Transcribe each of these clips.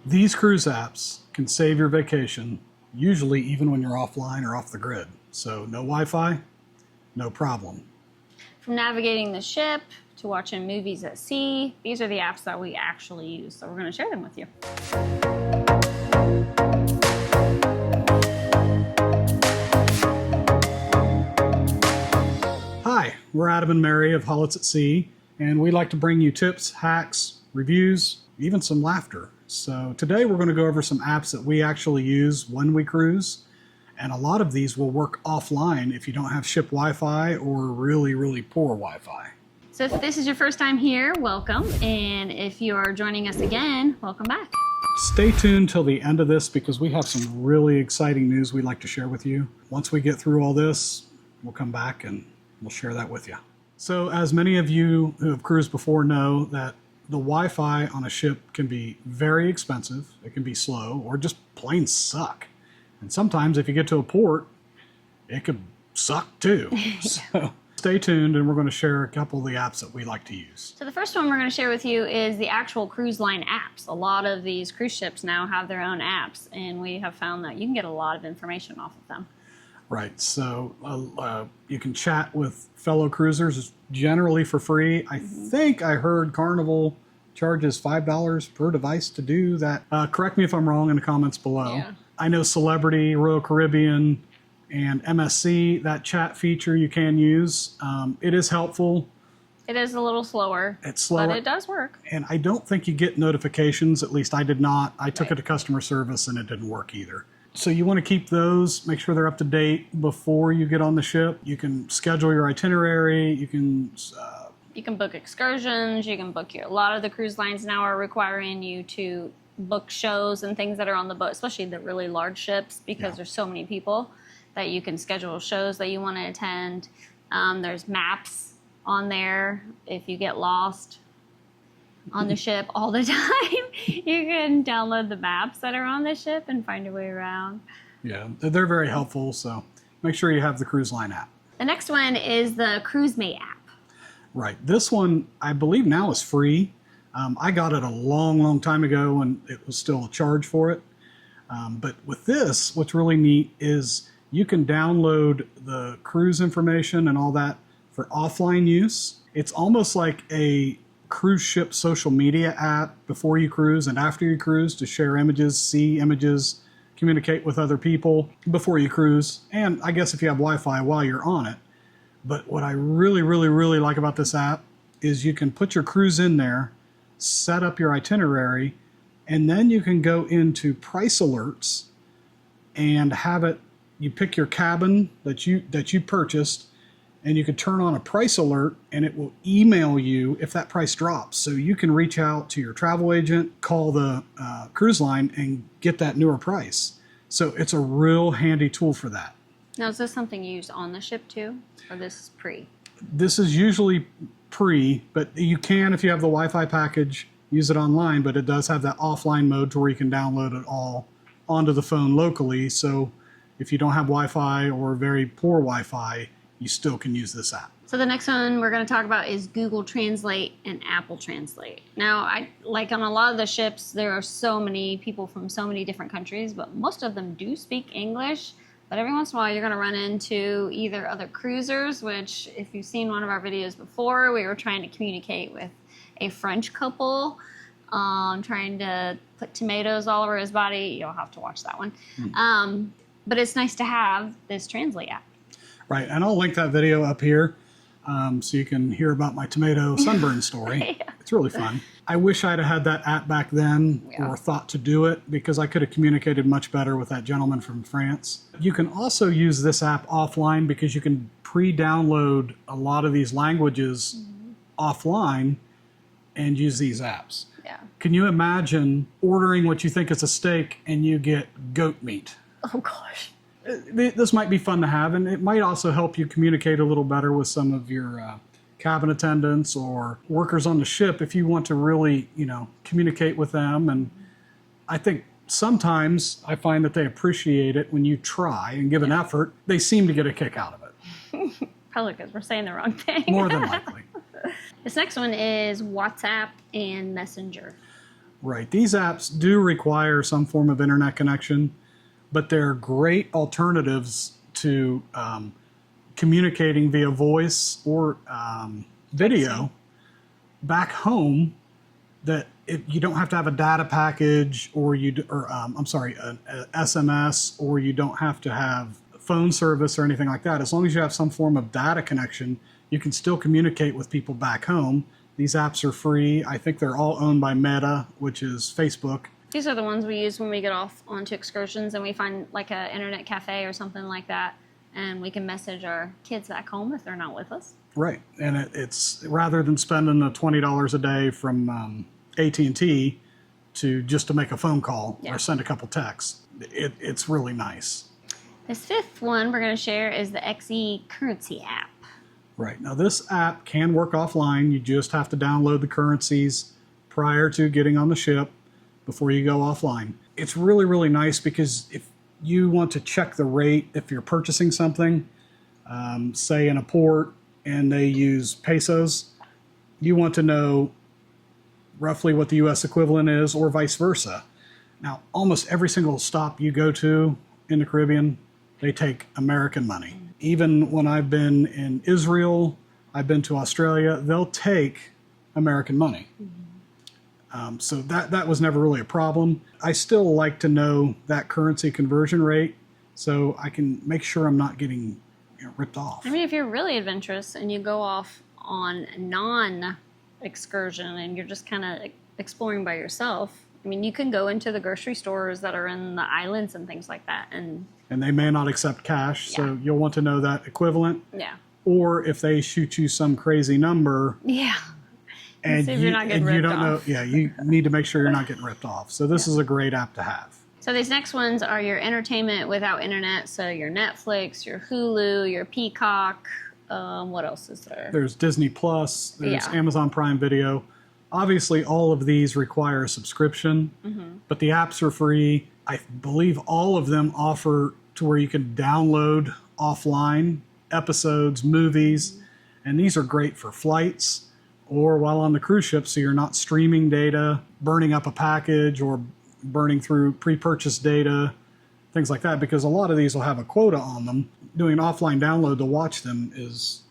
These cruise apps can save your vacation, usually even when you're offline or off the grid. So no Wi-Fi, no problem. From navigating the ship to watching movies at sea, these are the apps that we actually use. So we're going to share them with you. Hi, we're Adam and Mary of Holletts at Sea, and we like to bring you tips, hacks, reviews, even some laughter. So today we're going to go over some apps that we actually use when we cruise, and a lot of these will work offline if you don't have ship Wi-Fi or really poor Wi-Fi. So if this is your first time here, welcome. And if you're joining us again, welcome back. Stay tuned till the end of this because we have some really exciting news we'd like to share with you. Once we get through all this, we'll come back and we'll share that with you. So as many of you who have cruised before know that the Wi-Fi on a ship can be very expensive, it can be slow, or just plain suck. And sometimes if you get to a port, it could suck too. So stay tuned and we're going to share a couple of the apps that we like to use. So the first one we're going to share with you is the actual cruise line apps. A lot of these cruise ships now have their own apps, and we have found that you can get a lot of information off of them. Right, so you can chat with fellow cruisers generally for free. I think I heard Carnival charges $5 per device to do that. Correct me if I'm wrong in the comments below. Yeah. I know Celebrity, Royal Caribbean, and MSC, that chat feature you can use. It is helpful. It is a little slower. It's slower. But it does work. And I don't think you get notifications, at least I did not. I took it to customer service and it didn't work either. So you want to keep those, make sure they're up to date before you get on the ship. You can schedule your itinerary, you can book excursions, you can book a lot of the cruise lines now are requiring you to book shows and things that are on the boat, especially the really large ships, because there's so many people that you can schedule shows that you want to attend. There's maps on there if you get lost on the ship all the time. You can download the maps that are on the ship and find your way around. Yeah, they're very helpful, so make sure you have the cruise line app. The next one is the CruiseMate app. Right, this one I believe now is free. I got it a long time ago and it was still a charge for it. But with this, what's really neat is you can download the cruise information and all that for offline use. It's almost like a cruise ship social media app before you cruise and after you cruise to share images, see images, communicate with other people before you cruise. And I guess if you have Wi-Fi while you're on it. But what I really like about this app is you can put your cruise in there, set up your itinerary, and then you can go into price alerts and have it, you pick your cabin that you purchased, and you can turn on a price alert and it will email you if that price drops. So you can reach out to your travel agent, call the cruise line and get that newer price. So it's a real handy tool for that. Now, is this something you use on the ship too, or this is pre? This is usually pre, but you can, if you have the Wi-Fi package, use it online, but it does have that offline mode to where you can download it all onto the phone locally. So if you don't have Wi-Fi or very poor Wi-Fi, you still can use this app. So the next one we're going to talk about is Google Translate and Apple Translate. Now, like on a lot of the ships, there are so many people from so many different countries, but most of them do speak English. But every once in a while, you're going to run into either other cruisers, which if you've seen one of our videos before, we were trying to communicate with a French couple, trying to put tomatoes all over his body. You'll have to watch that one. But it's nice to have this Translate app. Right, and I'll link that video up here so you can hear about my tomato sunburn story. Yeah. It's really fun. I wish I'd have had that app back then or thought to do it because I could have communicated much better with that gentleman from France. You can also use this app offline because you can pre-download a lot of these languages offline and use these apps. Yeah. Can you imagine ordering what you think is a steak and you get goat meat? Oh, gosh. This might be fun to have, and it might also help you communicate a little better with some of your cabin attendants or workers on the ship if you want to really, communicate with them. And I think sometimes I find that they appreciate it when you try and give an effort. They seem to get a kick out of it. Probably because we're saying the wrong thing. More than likely. This next one is WhatsApp and Messenger. Right. These apps do require some form of internet connection, but they're great alternatives to communicating via voice or video back home. That you don't have to have a data package, or I'm sorry, an SMS, or you don't have to have phone service or anything like that. As long as you have some form of data connection, you can still communicate with people back home. These apps are free. I think they're all owned by Meta, which is Facebook. These are the ones we use when we get off onto excursions and we find like an internet cafe or something like that, and we can message our kids back home if they're not with us. Right, and it's rather than spending the $20 a day from AT&T to make a phone call or send a couple texts. It's really nice. This fifth one we're going to share is the XE Currency app. Right, now this app can work offline. You just have to download the currencies prior to getting on the ship before you go offline. It's really, really nice because if you want to check the rate, if you're purchasing something, say in a port, and they use pesos, you want to know roughly what the U.S. equivalent is, or vice versa. Now, almost every single stop you go to in the Caribbean, they take American money. Even when I've been in Israel, I've been to Australia, they'll take American money. So that was never really a problem. I still like to know that currency conversion rate so I can make sure I'm not getting ripped off. I mean, if you're really adventurous and you go off on a non-excursion and you're just kind of exploring by yourself, I mean, you can go into the grocery stores that are in the islands and things like that. And they may not accept cash, so you'll want to know that equivalent. Yeah. Or if they shoot you some crazy number. Yeah. And see if you're not getting ripped off. You need to make sure you're not getting ripped off. So this is a great app to have. So these next ones are your entertainment without internet. So your Netflix, your Hulu, your Peacock. What else is there? There's Disney Plus. There's Amazon Prime Video. Obviously, all of these require a subscription, but the apps are free. I believe all of them offer to where you can download offline episodes, movies, and these are great for flights or while on the cruise ship, so you're not streaming data, burning up a package, or burning through pre-purchased data, things like that, because a lot of these will have a quota on them. Doing an offline download to watch them is,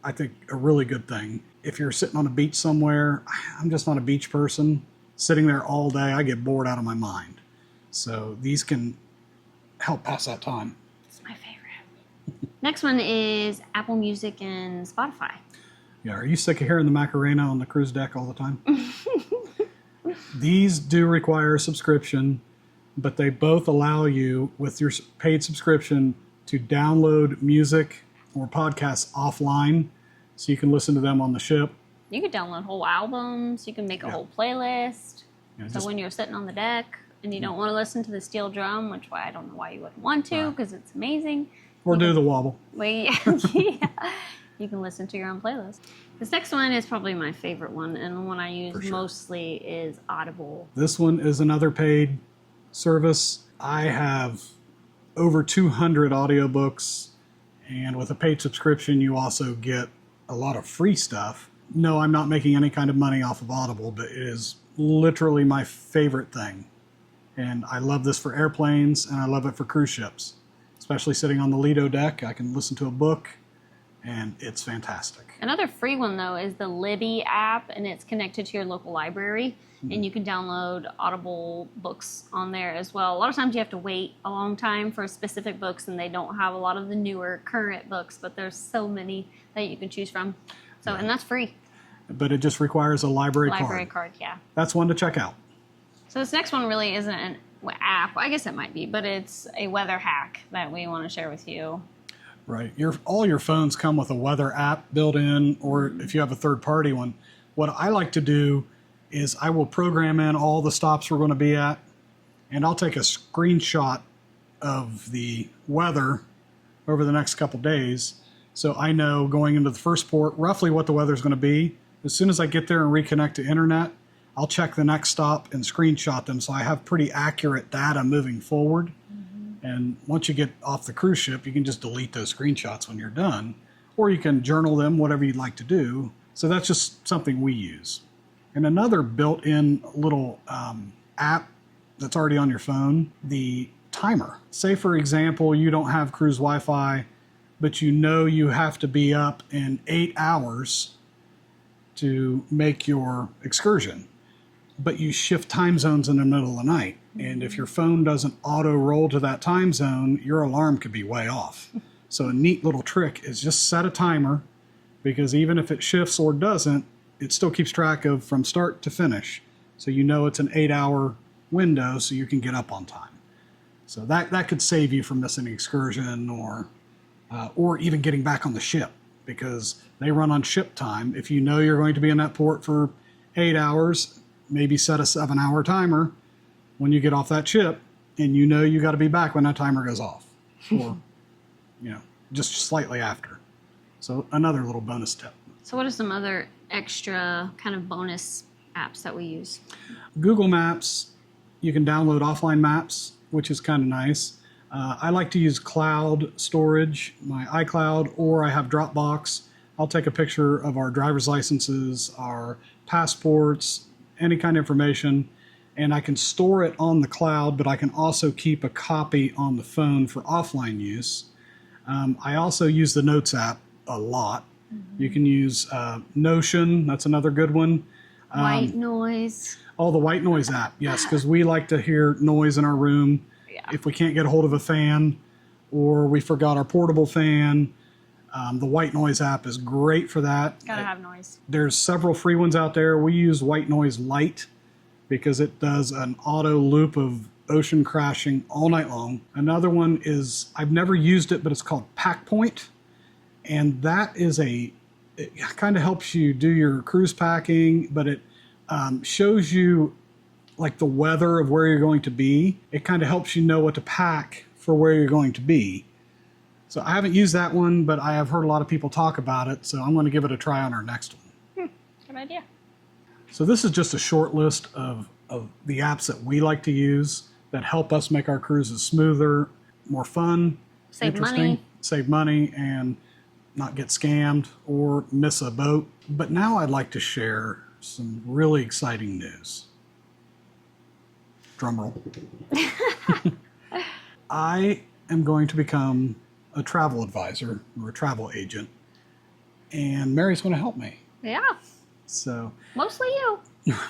I think, a really good thing. If you're sitting on a beach somewhere, I'm just not a beach person. Sitting there all day, I get bored out of my mind. So these can help pass that time. It's my favorite. Next one is Apple Music and Spotify. Yeah, are you sick of hearing the Macarena on the cruise deck all the time? These do require a subscription, but they both allow you, with your paid subscription, to download music or podcasts offline so you can listen to them on the ship. You could download whole albums. You can make a whole playlist. So when you're sitting on the deck and you don't want to listen to the steel drum, which I don't know why you wouldn't want to, because it's amazing. Or do the wobble. You can listen to your own playlist. This next one is probably my favorite one, and the one I use mostly is Audible. This one is another paid service. I have over 200 audiobooks, and with a paid subscription, you also get a lot of free stuff. No, I'm not making any kind of money off of Audible, but it is literally my favorite thing. And I love this for airplanes, and I love it for cruise ships. Especially sitting on the Lido deck, I can listen to a book, and it's fantastic. Another free one, though, is the Libby app, and it's connected to your local library, and you can download Audible books on there as well. A lot of times you have to wait a long time for specific books, and they don't have a lot of the newer, current books, but there's so many that you can choose from. So, and that's free. But it just requires a library card. Library card, yeah. That's one to check out. So this next one really isn't an app. I guess it might be, but it's a weather hack that we want to share with you. Right. All your phones come with a weather app built in, or if you have a third-party one. What I like to do is I will program in all the stops we're going to be at, and I'll take a screenshot of the weather over the next couple days, so I know going into the first port roughly what the weather is going to be. As soon as I get there and reconnect to internet, I'll check the next stop and screenshot them, so I have pretty accurate data moving forward. And once you get off the cruise ship, you can just delete those screenshots when you're done, or you can journal them, whatever you'd like to do. So that's just something we use. And another built-in little app that's already on your phone, the timer. Say, for example, you don't have cruise Wi-Fi, but you know you have to be up in 8 hours to make your excursion, but you shift time zones in the middle of the night. And if your phone doesn't auto roll to that time zone, your alarm could be way off. So a neat little trick is just set a timer, because even if it shifts or doesn't, it still keeps track of from start to finish. So you know it's an 8-hour window so you can get up on time. So that could save you from missing an excursion or even getting back on the ship, because they run on ship time. If you know you're going to be in that port for 8 hours, maybe set a 7-hour timer when you get off that ship, and you know you got to be back when that timer goes off, or just slightly after. So another little bonus tip. So what are some other extra kind of bonus apps that we use? Google Maps, you can download offline maps, which is kind of nice. I like to use cloud storage, my iCloud, or I have Dropbox. I'll take a picture of our driver's licenses, our passports, any kind of information, and I can store it on the cloud, but I can also keep a copy on the phone for offline use. I also use the Notes app a lot. Mm-hmm. You can use Notion, that's another good one. White noise. Oh, the white noise app, yes, because we like to hear noise in our room. Yeah. If we can't get a hold of a fan, or we forgot our portable fan, the white noise app is great for that. Gotta have noise. There's several free ones out there. We use White Noise Lite because it does an auto loop of ocean crashing all night long. Another one is, I've never used it, but it's called PackPoint. And that is it kind of helps you do your cruise packing, but it shows you like the weather of where you're going to be. It kind of helps you know what to pack for where you're going to be. So I haven't used that one, but I have heard a lot of people talk about it, so I'm going to give it a try on our next one. Good idea. So this is just a short list of the apps that we like to use that help us make our cruises smoother, more fun, save money, and not get scammed or miss a boat. But now I'd like to share some really exciting news. Drum roll. I am going to become a travel advisor or a travel agent, and Mary's going to help me. Yeah. So mostly you.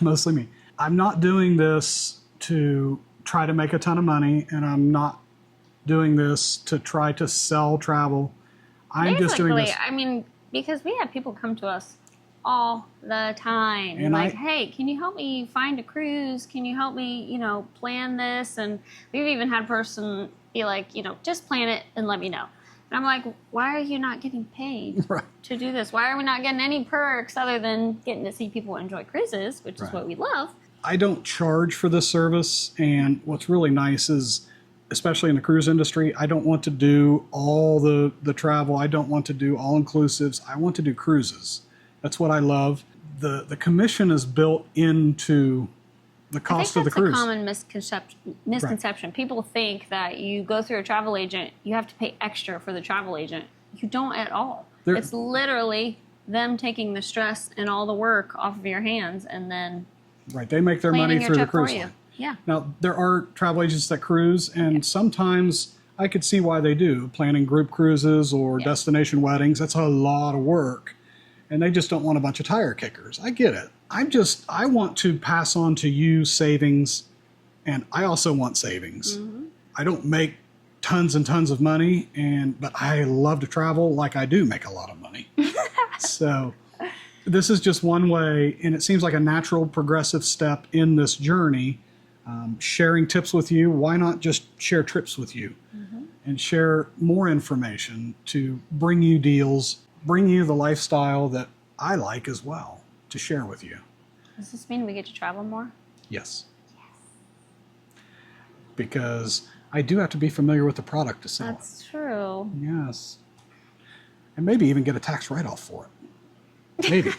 Mostly me. I'm not doing this to try to make a ton of money, and I'm not doing this to try to sell travel. I'm just doing this. I mean, because we have people come to us all the time. And like, hey, can you help me find a cruise? Can you help me, plan this? And we've even had a person be like, just plan it and let me know. And I'm like, why are you not getting paid to do this? Why are we not getting any perks other than getting to see people enjoy cruises, which is what we love? I don't charge for this service. And what's really nice is, especially in the cruise industry, I don't want to do all the travel. I don't want to do all-inclusives. I want to do cruises. That's what I love. The commission is built into the cost of the cruise. I think that's a common misconception. Right. People think that you go through a travel agent, you have to pay extra for the travel agent. You don't at all. It's literally them taking the stress and all the work off of your hands, and then they make their money through the cruise line. Yeah. Now, there are travel agents that cruise, and sometimes I could see why they do. Planning group cruises or destination weddings, that's a lot of work. And they just don't want a bunch of tire kickers. I get it. I want to pass on to you savings, and I also want savings. Mm-hmm. I don't make tons and tons of money, but I love to travel like I do make a lot of money. So this is just one way, and it seems like a natural progressive step in this journey. Sharing tips with you, why not just share trips with you and share more information to bring you deals, bring you the lifestyle that I like as well to share with you. Does this mean we get to travel more? Yes. Because I do have to be familiar with the product to sell it. That's true. Yes. And maybe even get a tax write-off for it. Maybe.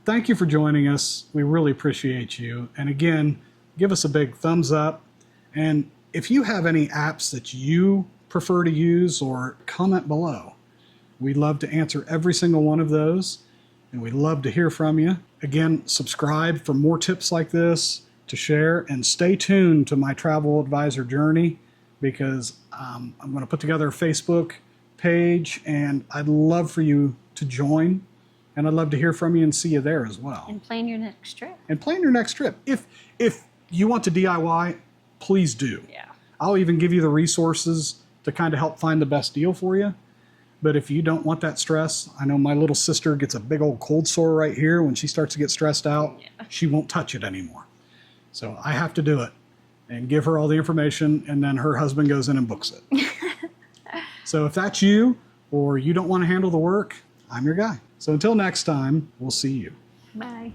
Thank you for joining us. We really appreciate you. And again, give us a big thumbs up. And if you have any apps that you prefer to use, or comment below. We'd love to answer every single one of those. and we'd love to hear from you. Again, subscribe for more tips like this to share, and stay tuned to my travel advisor journey, because I'm going to put together a Facebook page, and I'd love for you to join, and I'd love to hear from you and see you there as well. And plan your next trip. And plan your next trip. If you want to DIY, please do. Yeah. I'll even give you the resources to kind of help find the best deal for you. But if you don't want that stress, I know my little sister gets a big old cold sore right here. When she starts to get stressed out, she won't touch it anymore. So I have to do it and give her all the information, and then her husband goes in and books it. So if that's you, or you don't want to handle the work, I'm your guy. So until next time, we'll see you. Bye.